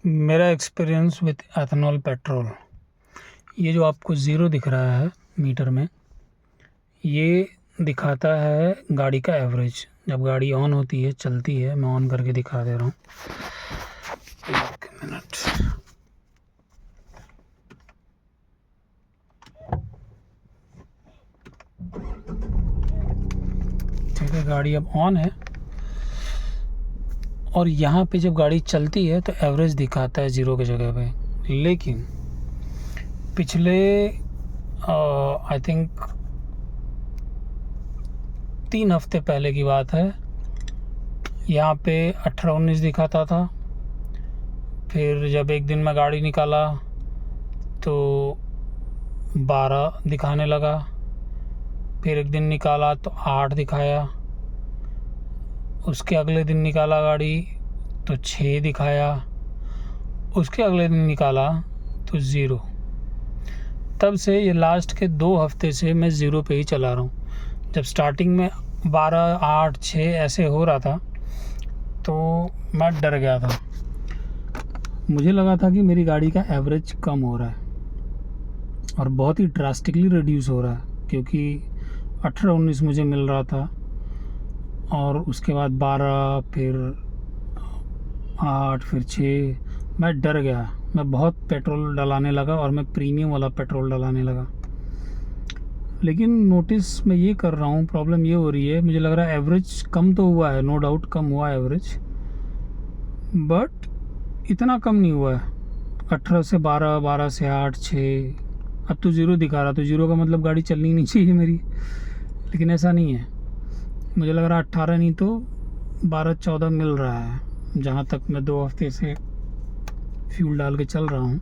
मेरा experience with ethanol petrol, ये जो आपको ज़ीरो दिख रहा है मीटर में, ये दिखाता है गाड़ी का एवरेज। जब गाड़ी ऑन होती है, चलती है, मैं ऑन करके दिखा दे रहा हूँ, एक मिनट। ठीक है, गाड़ी अब ऑन है और यहाँ पे जब गाड़ी चलती है तो एवरेज दिखाता है ज़ीरो की जगह पे। लेकिन पिछले आई थिंक 3 हफ्ते पहले की बात है, यहाँ पे 18-19 दिखाता था। फिर जब एक दिन मैं गाड़ी निकाला तो 12 दिखाने लगा। फिर एक दिन निकाला तो 8 दिखाया। उसके अगले दिन निकाला गाड़ी तो 6 दिखाया। उसके अगले दिन निकाला तो 0। तब से ये लास्ट के 2 हफ्ते से मैं ज़ीरो पे ही चला रहा हूँ। जब स्टार्टिंग में 12, 8, 6 ऐसे हो रहा था तो मैं डर गया था। मुझे लगा था कि मेरी गाड़ी का एवरेज कम हो रहा है और बहुत ही ड्रास्टिकली रिड्यूस हो रहा है, क्योंकि 18-19 मुझे मिल रहा था और उसके बाद 12, फिर 8, फिर 6। मैं डर गया। मैं बहुत पेट्रोल डलाने लगा और मैं प्रीमियम वाला पेट्रोल डलाने लगा। लेकिन नोटिस मैं ये कर रहा हूँ, प्रॉब्लम ये हो रही है, मुझे लग रहा है एवरेज कम तो हुआ है, नो डाउट कम हुआ है एवरेज, बट इतना कम नहीं हुआ है। 18 से 12, 12 से 8, 6, अब तो 0 दिखा रहा। तो 0 का मतलब गाड़ी चलनी नहीं चाहिए मेरी, लेकिन ऐसा नहीं है। मुझे लग रहा है 18 नहीं तो 12-14 मिल रहा है, जहाँ तक मैं 2 हफ्ते से फ्यूल डाल के चल रहा हूँ।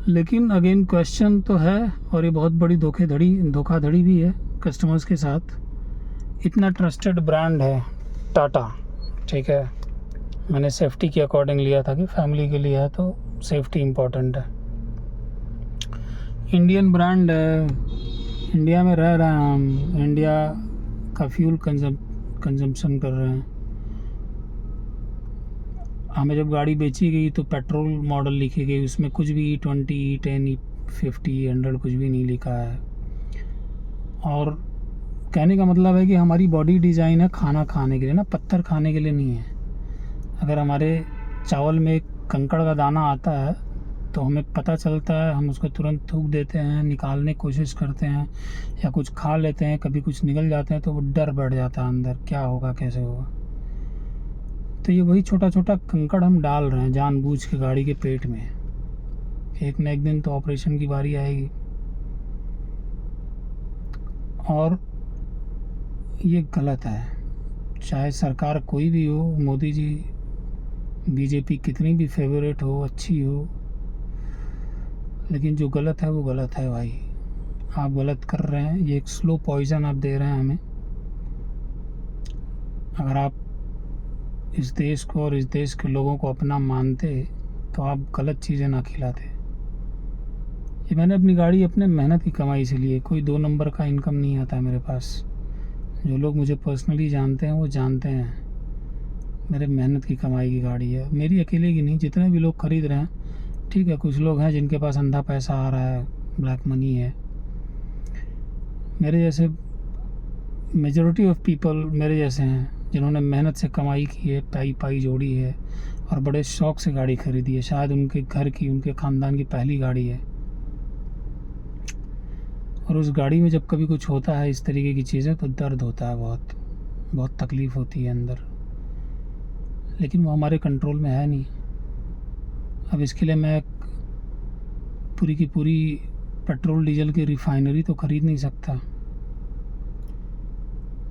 लेकिन अगेन क्वेश्चन तो है, और ये बहुत बड़ी धोखाधड़ी भी है कस्टमर्स के साथ। इतना ट्रस्टेड ब्रांड है टाटा, ठीक है, मैंने सेफ्टी के अकॉर्डिंग लिया था कि फैमिली के लिए है तो सेफ्टी इम्पोर्टेंट है। इंडियन ब्रांड है, इंडिया में रह रहे हैं हम, इंडिया का फ्यूल कंजम्पशन कर रहे हैं। हमें जब गाड़ी बेची गई तो पेट्रोल मॉडल लिखी गई, उसमें कुछ भी E20, E10, E50, 100 कुछ भी नहीं लिखा है। और कहने का मतलब है कि हमारी बॉडी डिज़ाइन है खाना खाने के लिए ना, पत्थर खाने के लिए नहीं है। अगर हमारे चावल में एक कंकड़ का दाना आता है तो हमें पता चलता है, हम उसको तुरंत थूक देते हैं, निकालने की कोशिश करते हैं या कुछ खा लेते हैं, कभी कुछ निकल जाते हैं तो वो डर बढ़ जाता है अंदर, क्या होगा, कैसे होगा। तो ये वही छोटा छोटा कंकड़ हम डाल रहे हैं जानबूझ के गाड़ी के पेट में। एक न एक दिन तो ऑपरेशन की बारी आएगी। और ये गलत है, चाहे सरकार कोई भी हो, मोदी जी, बीजेपी कितनी भी फेवरेट हो, अच्छी हो, लेकिन जो गलत है वो गलत है भाई। आप गलत कर रहे हैं, ये एक स्लो पॉइजन आप दे रहे हैं हमें। अगर आप इस देश को और इस देश के लोगों को अपना मानते तो आप गलत चीज़ें ना खिलाते। ये मैंने अपनी गाड़ी अपने मेहनत की कमाई से ली है, कोई 2 नंबर का इनकम नहीं आता है मेरे पास। जो लोग मुझे पर्सनली जानते हैं वो जानते हैं मेरे मेहनत की कमाई की गाड़ी है, मेरी अकेले की नहीं। जितने भी लोग खरीद रहे हैं, ठीक है, कुछ लोग हैं जिनके पास अंधा पैसा आ रहा है, ब्लैक मनी है। मेरे जैसे मेजॉरिटी ऑफ पीपल मेरे जैसे हैं जिन्होंने मेहनत से कमाई की है, पाई जोड़ी है और बड़े शौक़ से गाड़ी खरीदी है। शायद उनके घर की, उनके ख़ानदान की पहली गाड़ी है, और उस गाड़ी में जब कभी कुछ होता है इस तरीके की चीज़ें तो दर्द होता है, बहुत बहुत तकलीफ़ होती है अंदर। लेकिन वो हमारे कंट्रोल में है नहीं। अब इसके लिए मैं पूरी की पूरी पेट्रोल डीजल की रिफाइनरी तो ख़रीद नहीं सकता।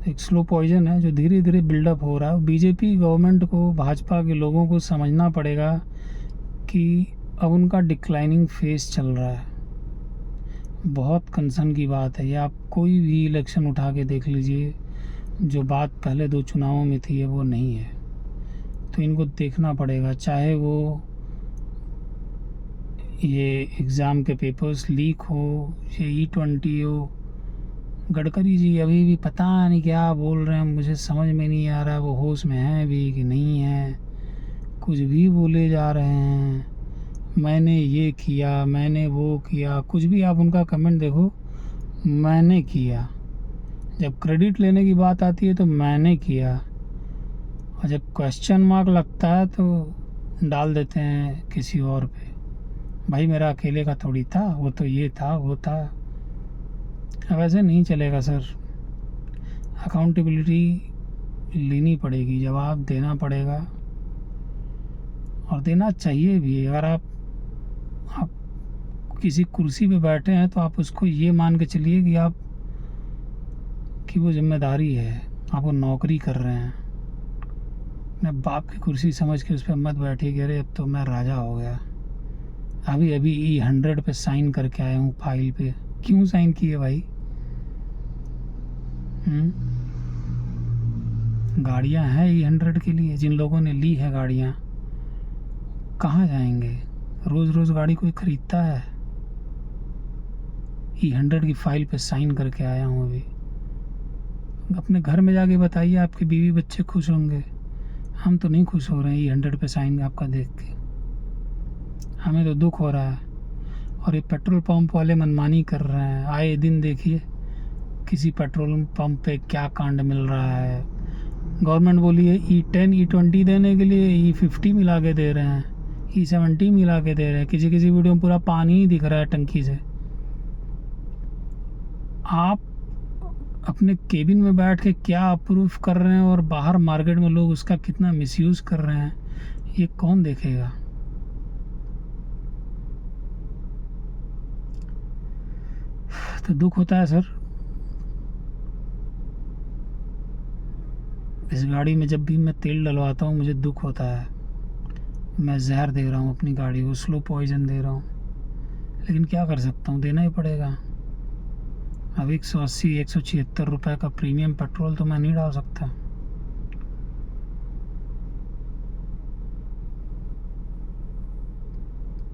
एक स्लो पॉइजन है जो धीरे धीरे बिल्डअप हो रहा है। बीजेपी गवर्नमेंट को, भाजपा के लोगों को समझना पड़ेगा कि अब उनका डिक्लाइनिंग फेस चल रहा है। बहुत कंसर्न की बात है ये। आप कोई भी इलेक्शन उठा के देख लीजिए, जो बात पहले 2 चुनावों में थी है वो नहीं है। तो इनको देखना पड़ेगा, चाहे वो ये एग्ज़ाम के पेपर्स लीक हो, ये E20 हो। गडकरी जी अभी भी पता नहीं क्या बोल रहे हैं, मुझे समझ में नहीं आ रहा है वो होश में हैं भी कि नहीं हैं। कुछ भी बोले जा रहे हैं, मैंने ये किया, मैंने वो किया, कुछ भी आप उनका कमेंट देखो, मैंने किया। जब क्रेडिट लेने की बात आती है तो मैंने किया, और जब क्वेश्चन मार्क लगता है तो डाल देते हैं किसी और पे। भाई मेरा अकेले का थोड़ी था, वो तो ये था, वो था। अब ऐसे नहीं चलेगा सर। अकाउंटेबिलिटी लेनी पड़ेगी, जवाब देना पड़ेगा, और देना चाहिए भी। अगर आप किसी कुर्सी पे बैठे हैं तो आप उसको ये मान के चलिए कि वो जिम्मेदारी है, आप वो नौकरी कर रहे हैं। अपने बाप की कुर्सी समझ के उस पर मत बैठिए कि अरे अब तो मैं राजा हो गया। अभी अभी E100 पे साइन करके आया हूँ फाइल पे। क्यों साइन किए भाई? गाड़ियाँ हैं E100 के लिए। जिन लोगों ने ली है गाड़ियाँ कहाँ जाएंगे? रोज़ रोज़ गाड़ी कोई खरीदता है? E100 की फाइल पे साइन करके आया हूँ अभी। अपने घर में जाके बताइए, आपके बीवी बच्चे खुश होंगे। हम तो नहीं खुश हो रहे हैं E100 पे साइन आपका देख के। हमें तो दुख हो रहा है। और ये पेट्रोल पंप वाले मनमानी कर रहे हैं। आए दिन देखिए किसी पेट्रोल पंप पे क्या कांड मिल रहा है। गवर्नमेंट बोली है E10 E20 देने के लिए E50 मिला के दे रहे हैं, E70 मिला के दे रहे हैं। किसी किसी वीडियो में पूरा पानी ही दिख रहा है टंकी से। आप अपने केबिन में बैठ के क्या अप्रूव कर रहे हैं और बाहर मार्केट में लोग उसका कितना मिसयूज़ कर रहे हैं, ये कौन देखेगा? तो दुख होता है सर। इस गाड़ी में जब भी मैं तेल डलवाता हूँ मुझे दुख होता है। मैं जहर दे रहा हूँ अपनी गाड़ी को, स्लो पॉइजन दे रहा हूँ, लेकिन क्या कर सकता हूँ, देना ही पड़ेगा। अब 180-176 रुपये का प्रीमियम पेट्रोल तो मैं नहीं डाल सकता।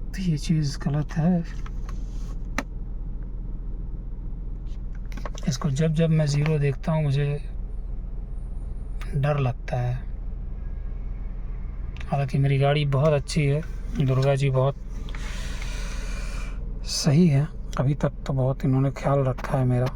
तो ये चीज़ गलत है। इसको जब जब मैं ज़ीरो देखता हूँ मुझे डर लगता है। हालांकि मेरी गाड़ी बहुत अच्छी है, दुर्गा जी बहुत सही है, अभी तक तो बहुत इन्होंने ख्याल रखा है मेरा।